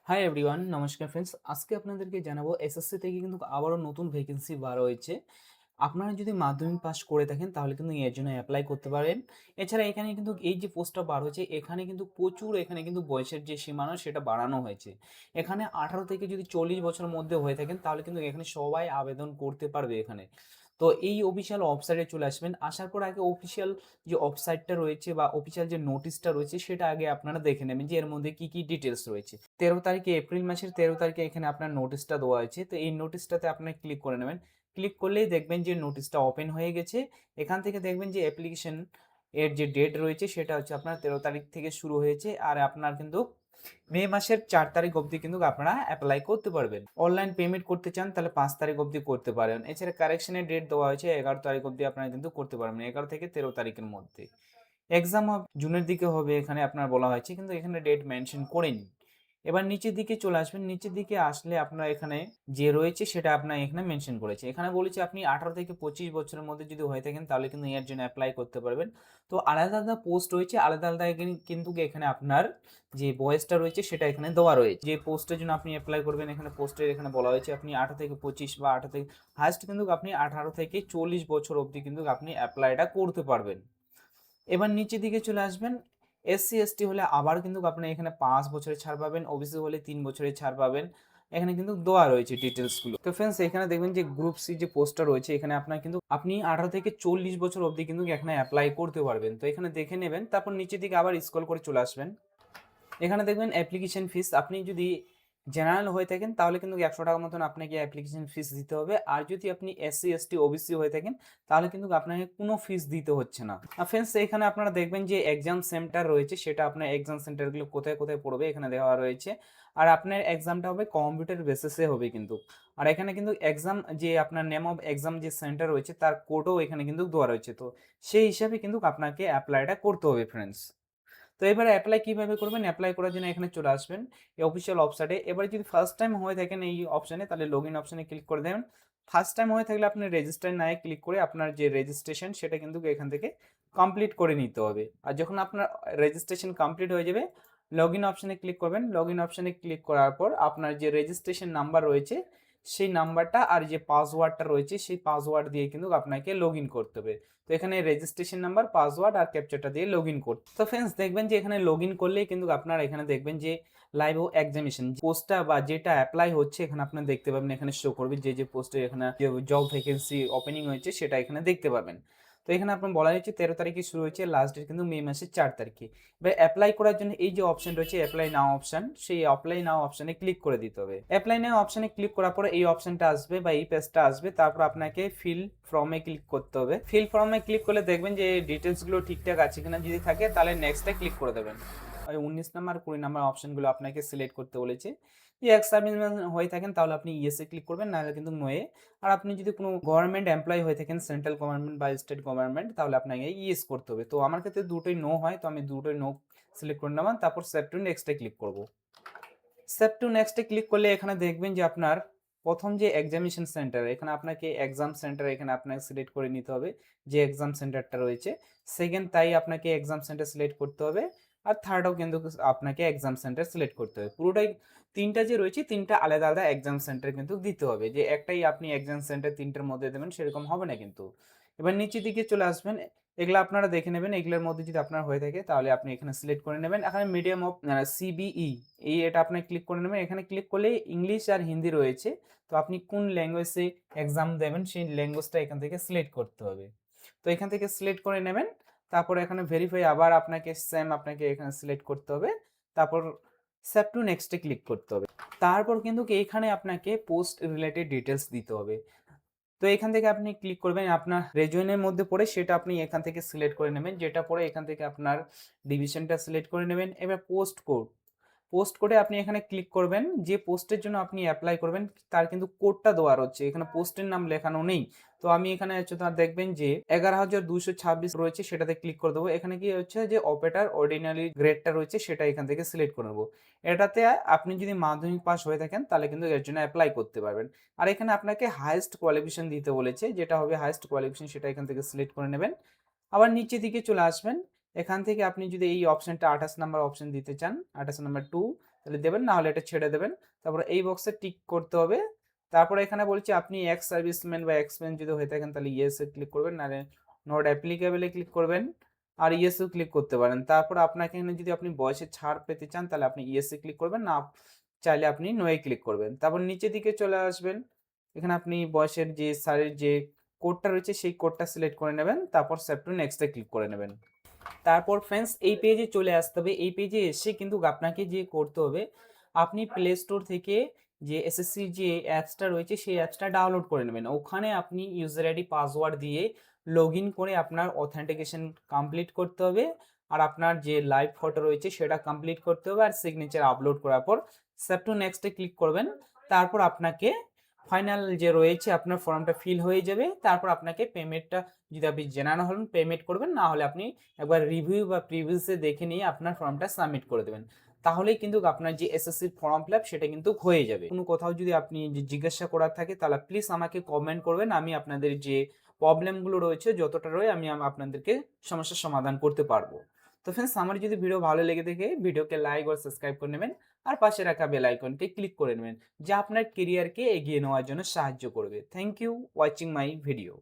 Hi everyone, নমস্কার friends. আজকে আপনাদেরকে জানাবো এসএসসি থেকে কিন্তু আবারও নতুন ভ্যাকেন্সি বার হয়েছে। আপনারা যদি মাধ্যমিক পাস করে থাকেন তাহলে কিন্তু এর জন্য অ্যাপ্লাই করতে পারেন। এছাড়া এখানে কিন্তু এই যে পোস্টটা বার হয়েছে এখানে কিন্তু প্রচুর এখানে কিন্তু বয়সের যে সীমানা সেটা বাড়ানো হয়েছে। এখানে 18 থেকে যদি 40 বছরের মধ্যে হয়ে থাকেন তাহলে কিন্তু এখানে সবাই আবেদন করতে পারবে এখানে। তো এই অফিসিয়াল ওয়েবসাইটে চলে আসবেন। আসার পর আগে অফিসিয়াল যে ওয়েবসাইটটা রয়েছে বা অফিসিয়াল যে নোটিশটা রয়েছে সেটা আগে আপনারা দেখে নেবেন যে এর মধ্যে কি ডিটেইলস রয়েছে। 13 তারিখে এপ্রিল মাসের 13 তারিখে এখানে আপনার নোটিশটা দেওয়া হয়েছে। তো এই নোটিশটাতে আপনি ক্লিক করে নেবেন। ক্লিক করলেই দেখবেন যে নোটিশটা ওপেন হয়ে গেছে। এখান থেকে দেখবেন যে অ্যাপ্লিকেশন এর যে ডেট রয়েছে সেটা হচ্ছে আপনার 13 তারিখ থেকে শুরু হয়েছে। আর আপনার কিন্তু মে মাসের 4 তারিখ অবধি কিন্তু আপনারা এপ্লাই করতে পারবেন। অনলাইন পেমেন্ট করতে চান তাহলে 5 তারিখ অবধি করতে পারেন। এছাড়া কারেকশনের ডেট দেওয়া হয়েছে 11 তারিখ অবধি আপনারা কিন্তু করতে পারবেন। 11 থেকে 13 তারিখের মধ্যে। এক্সাম জুনের দিকে হবে এখানে আপনার বলা হয়েছে, কিন্তু এখানে ডেট মেনশন করেনি। এবার নিচের দিকে চলে আসবেন। নিচের দিকে আসলে আপনার এখানে যে রয়েছে সেটা আপনার এখানে মেনশন করেছে। এখানে বলেছে আপনি 18 থেকে 25 বছরের মধ্যে যদি হয়ে থাকেন তাহলে কিন্তু এর জন্য অ্যাপ্লাই করতে পারবেন। তো আলাদা আলাদা পোস্ট রয়েছে, আলাদা আলাদা কিন্তু এখানে আপনার যে বয়সটা রয়েছে সেটা এখানে দেওয়া রয়েছে। যে পোস্টের জন্য আপনি অ্যাপ্লাই করবেন এখানে পোস্টের এখানে বলা হয়েছে আপনি 18 থেকে 25 বা 18 থেকে হাইস্ট কিন্তু আপনি 18 থেকে 40 বছর অবধি কিন্তু আপনি অ্যাপ্লাইটা করতে পারবেন। এবার নিচের দিকে চলে আসবেন। এসসি এসটি হলে আবার কিন্তু আপনি এখানে 5 বছরের ছাড় পাবেন, ওবিসি হলে 3 বছরের ছাড় পাবেন। এখানে কিন্তু দেওয়া রয়েছে ডিটেলস গুলো। তো ফ্রেন্ডস, এখানে দেখবেন যে গ্রুপ সি যে পোস্টটা রয়েছে এখানে আপনার কিন্তু আপনি 18 থেকে 40 বছর অবধি কিন্তু এখানে অ্যাপ্লাই করতে পারবেন। তো এখানে দেখে নেবেন, তারপর নিচের দিকে আবার স্ক্রল করে চলে আসবেন। এখানে দেখবেন অ্যাপ্লিকেশন ফিস। আপনি যদি জেনারেল হয়ে থাকেন তাহলে কিন্তু 100 টাকা মতন আপনাকে অ্যাপ্লিকেশন ফিস দিতে হবে। আর যদি আপনি এসসি এসটি ওবিসি হয়ে থাকেন তাহলে কিন্তু আপনাকে কোনো ফিস দিতে হচ্ছে না। আর ফ্রেন্ডস, এখানে আপনারা দেখবেন যে এক্সাম সেন্টার রয়েছে সেটা আপনার এক্সাম সেন্টারগুলো কোথায় কোথায় পড়বে এখানে দেওয়া রয়েছে। আর আপনার এক্সামটা হবে কম্পিউটার বেসিসে হবে কিন্তু। আর এখানে কিন্তু এক্সাম যে আপনার নেম অফ এক্সাম যে সেন্টার রয়েছে তার কোডও এখানে কিন্তু দেওয়া রয়েছে। তো সেই হিসাবে কিন্তু আপনাকে অ্যাপ্লাইটা করতে হবে ফ্রেন্ডস। তো এবারে অ্যাপ্লাই কিভাবে করবেন? অ্যাপ্লাই করার জন্য এখানে চলে আসবেন এই অফিসিয়াল ওয়েবসাইটে। এবারে যদি ফার্স্ট টাইম হয়ে থাকেন এই অপশনে তাহলে লগইন অপশনে ক্লিক করে দেবেন। ফার্স্ট টাইম হয়ে থাকলে আপনি রেজিস্টার নাও ক্লিক করে আপনার যে রেজিস্ট্রেশন সেটা কিন্তু এখান থেকে কমপ্লিট করে নিতে হবে। আর যখন আপনার রেজিস্ট্রেশন কমপ্লিট হয়ে যাবে লগইন অপশনে ক্লিক করবেন। লগইন অপশনে ক্লিক করার পর আপনার যে রেজিস্ট্রেশন নাম্বার রয়েছে সেই নাম্বারটা আর যে পাসওয়ার্ডটা রয়েছে সেই পাসওয়ার্ড দিয়ে কিন্তু আপনাকে লগইন করতে হবে। তো এখানে রেজিস্ট্রেশন নাম্বার, পাসওয়ার্ড আর ক্যাপচাটা দিয়ে লগইন করতে। তো ফ্রেন্ডস, দেখবেন যে এখানে লগইন করলেই কিন্তু আপনারা এখানে দেখবেন যে লাইভ ও এক্সামিনেশন পোস্টটা বা যেটা অ্যাপ্লাই হচ্ছে এখানে আপনি দেখতে পাবেন। এখানে শো করবে যে পোস্টে এখানে যে জব ভ্যাকেন্সি ওপেনিং হয়েছে সেটা এখানে দেখতে পাবেন। তো এখানে আপনার বলা হয়েছে 13 তারিখে শুরু হয়েছে, লাস্ট ডেট কিন্তু মে মাসের 4 তারিখে। এবার অ্যাপ্লাই করার জন্য এই যে অপশন রয়েছে অ্যাপ্লাই নাও অপশন, সেই অ্যাপ্লাই নাও অপশনে ক্লিক করে দিতে হবে। অ্যাপ্লাই নাও অপশনে ক্লিক করার পরে এই অপশনটা আসবে বা এই পেজটা আসবে। তারপর আপনাকে ফিল ফর্মে ক্লিক করতে হবে। ফিল ফর্মে ক্লিক করলে দেখবেন যে ডিটেলস গুলো ঠিকঠাক আছে কিনা, যদি থাকে তাহলে নেক্সটে ক্লিক করে দেবেন। ওই 19 নাম্বার 20 নাম্বার অপশনগুলো আপনাকে সিলেক্ট করতে বলেছে। যদি এক্স সার্ভিসম্যান হয়ে থাকেন তাহলে আপনি ইয়েসে ক্লিক করবেন, নাহলে কিন্তু নোয়ে। আর আপনি যদি কোনো গভর্নমেন্ট এমপ্লয়ি হয়ে থাকেন, সেন্ট্রাল গভর্নমেন্ট বা স্টেট গভর্নমেন্ট, তাহলে আপনাকে ইয়েস করতে হবে। তো আমার ক্ষেত্রে দুটোই নো হয়, তো আমি দুটোই নো সিলেক্ট করে নেওয়ার তারপর সেভ টু নেক্সটে ক্লিক করব। সেভ টু নেক্সটে ক্লিক করলে এখানে দেখবেন যে আপনার প্রথম যে এক্সামিনেশন সেন্টার, এখানে আপনাকে এক্সাম সেন্টার এখানে আপনাকে সিলেক্ট করে নিতে হবে যে এক্সাম সেন্টারটা রয়েছে। সেকেন্ড তাই আপনাকে এক্সাম সেন্টার সিলেক্ট করতে হবে। আর থার্ডও কিন্তু আপনাকে এক্সাম সেন্টার সিলেক্ট করতে হবে। পুরোটাই তিনটা যে রয়েছে তিনটা আলাদা আলাদা এক্সাম সেন্টার কিন্তু দিতে হবে। যে একটাই আপনি এক্সাম সেন্টার তিনটার মধ্যে দেবেন সেরকম হবে না কিন্তু। এবার নিচের দিকে চলে আসবেন। এগুলো আপনারা দেখে নেবেন। এগুলোর মধ্যে যদি আপনার হয়ে থাকে তাহলে আপনি এখানে সিলেক্ট করে নেবেন। এখানে মিডিয়াম অফ সিবিই এটা আপনি ক্লিক করে নেবেন। এখানে ক্লিক করলে ইংলিশ আর হিন্দি রয়েছে। তো আপনি কোন ল্যাঙ্গুয়েজে এক্সাম দেবেন সেই ল্যাঙ্গুয়েজটা এখান থেকে সিলেক্ট করতে হবে। তো এখান থেকে সিলেক্ট করে নেবেন। তারপর এখানে ভেরিফাই আবার আপনাকে সেম আপনাকে এখানে সিলেক্ট করতে হবে। তারপর সেভ টু নেক্সটে ক্লিক করতে হবে। তারপর কিন্তু এইখানে আপনাকে পোস্ট রিলেটেড ডিটেলস দিতে হবে। তো এখান থেকে আপনি ক্লিক করবেন আপনার রেজিওনের মধ্যে পড়ে সেটা আপনি এখান থেকে সিলেক্ট করে নেবেন। যেটা পড়ে এখান থেকে আপনার ডিভিশনটা সিলেক্ট করে নেবেন। এবার পোস্ট কোড, পোস্ট কোডে আপনি এখানে ক্লিক করবেন। যে পোস্টের জন্য আপনি অ্যাপ্লাই করবেন তার কিন্তু কোডটা দেওয়া রয়েছে, এখানে পোস্টের নাম লেখানো নেই। তো আমি এখানে হচ্ছে তার দেখবেন যে 11,226 রয়েছে সেটাতে ক্লিক করে দেবো। এখানে কি হচ্ছে যে অপারেটর অর্ডিনারি গ্রেডটা রয়েছে সেটা এখান থেকে সিলেক্ট করে নেবো। এটাতে আপনি যদি মাধ্যমিক পাস হয়ে থাকেন তাহলে কিন্তু এর জন্য অ্যাপ্লাই করতে পারবেন। আর এখানে আপনাকে হাইয়েস্ট কোয়ালিফিকেশন দিতে বলেছে, যেটা হবে হাইয়েস্ট কোয়ালিফিকেশন সেটা এখান থেকে সিলেক্ট করে নেবেন। আবার নিচের দিকে চলে আসবেন। এখান থেকে আপনি যদি এই অপশনটা 28 নাম্বার অপশন দিতে চান, 28 নাম্বার 2, তাহলে দেবেন, না হলে এটা ছেড়ে দেবেন। তারপরে এই বক্সে টিক করতে হবে। তারপরে এখানে বলছি আপনি এক্স সার্ভিসম্যান বা এক্সম্যান যদি হয়ে থাকেন তাহলে ইয়েস এ ক্লিক করবেন, নাহলে নট অ্যাপ্লিকেবল এ ক্লিক করবেন, আর ইয়েস এও ক্লিক করতে পারেন। তারপর আপনাকে এখানে যদি আপনি বয়সে ছাড় পেতে চান তাহলে আপনি ইয়েস এ ক্লিক করবেন, না চাইলে আপনি নো এ ক্লিক করবেন। তারপর নিচের দিকে চলে আসবেন, এখানে আপনি বয়সের যে সারের যে কোডটা রয়েছে সেই কোডটা সিলেক্ট করে নেবেন, তারপর সেভ টু নেক্সট এ ক্লিক করে নেবেন। তারপর ফ্রেন্ডস এই পেজে চলে আসতে হবে। এই পেজে এসে কিন্তু আপনাকে যে করতে হবে, আপনি প্লে স্টোর থেকে যে এসএসসির যে অ্যাপসটা রয়েছে সেই অ্যাপসটা ডাউনলোড করে নেবেন। ওখানে আপনি ইউজার আইডি পাসওয়ার্ড দিয়ে লগ ইন করে আপনার অথেন্টিকেশন কমপ্লিট করতে হবে, আর আপনার যে লাইভ ফটো রয়েছে সেটা কমপ্লিট করতে হবে, আর সিগনেচার আপলোড করার পর সেভ টু নেক্সটে ক্লিক করবেন। তারপর আপনাকে ফাইনাল যে রয়েছে আপনার ফর্মটা ফিল হয়ে যাবে। তারপর আপনাকে পেমেন্টটা যদি আপনি জেনানো হলেন পেমেন্ট করবেন, না হলে আপনি একবার রিভিউ বা প্রিভিউসে দেখে নিয়ে আপনার ফর্মটা সাবমিট করে দেবেন। তাহলেই কিন্তু আপনার যে এসএসসির ফর্ম ফিল আপ সেটা কিন্তু হয়ে যাবে। কোনো কোথাও যদি আপনি জিজ্ঞাসা করার থাকে তাহলে প্লিজ আমাকে কমেন্ট করবেন, আমি আপনাদের যে প্রবলেমগুলো রয়েছে যতটা রয়ে আমি আপনাদেরকে সমস্যার সমাধান করতে পারবো। তো ফ্রেন্ডস, আমার যদি ভিডিও ভালো লেগে থাকে ভিডিওকে লাইক ও সাবস্ক্রাইব করে নেবেন, আর পাশে রাখা বেল আইকনকে ক্লিক করে নেবেন, যা আপনার কেরিয়ারকে এগিয়ে নেওয়ার জন্য সাহায্য করবে। Thank you watching my video.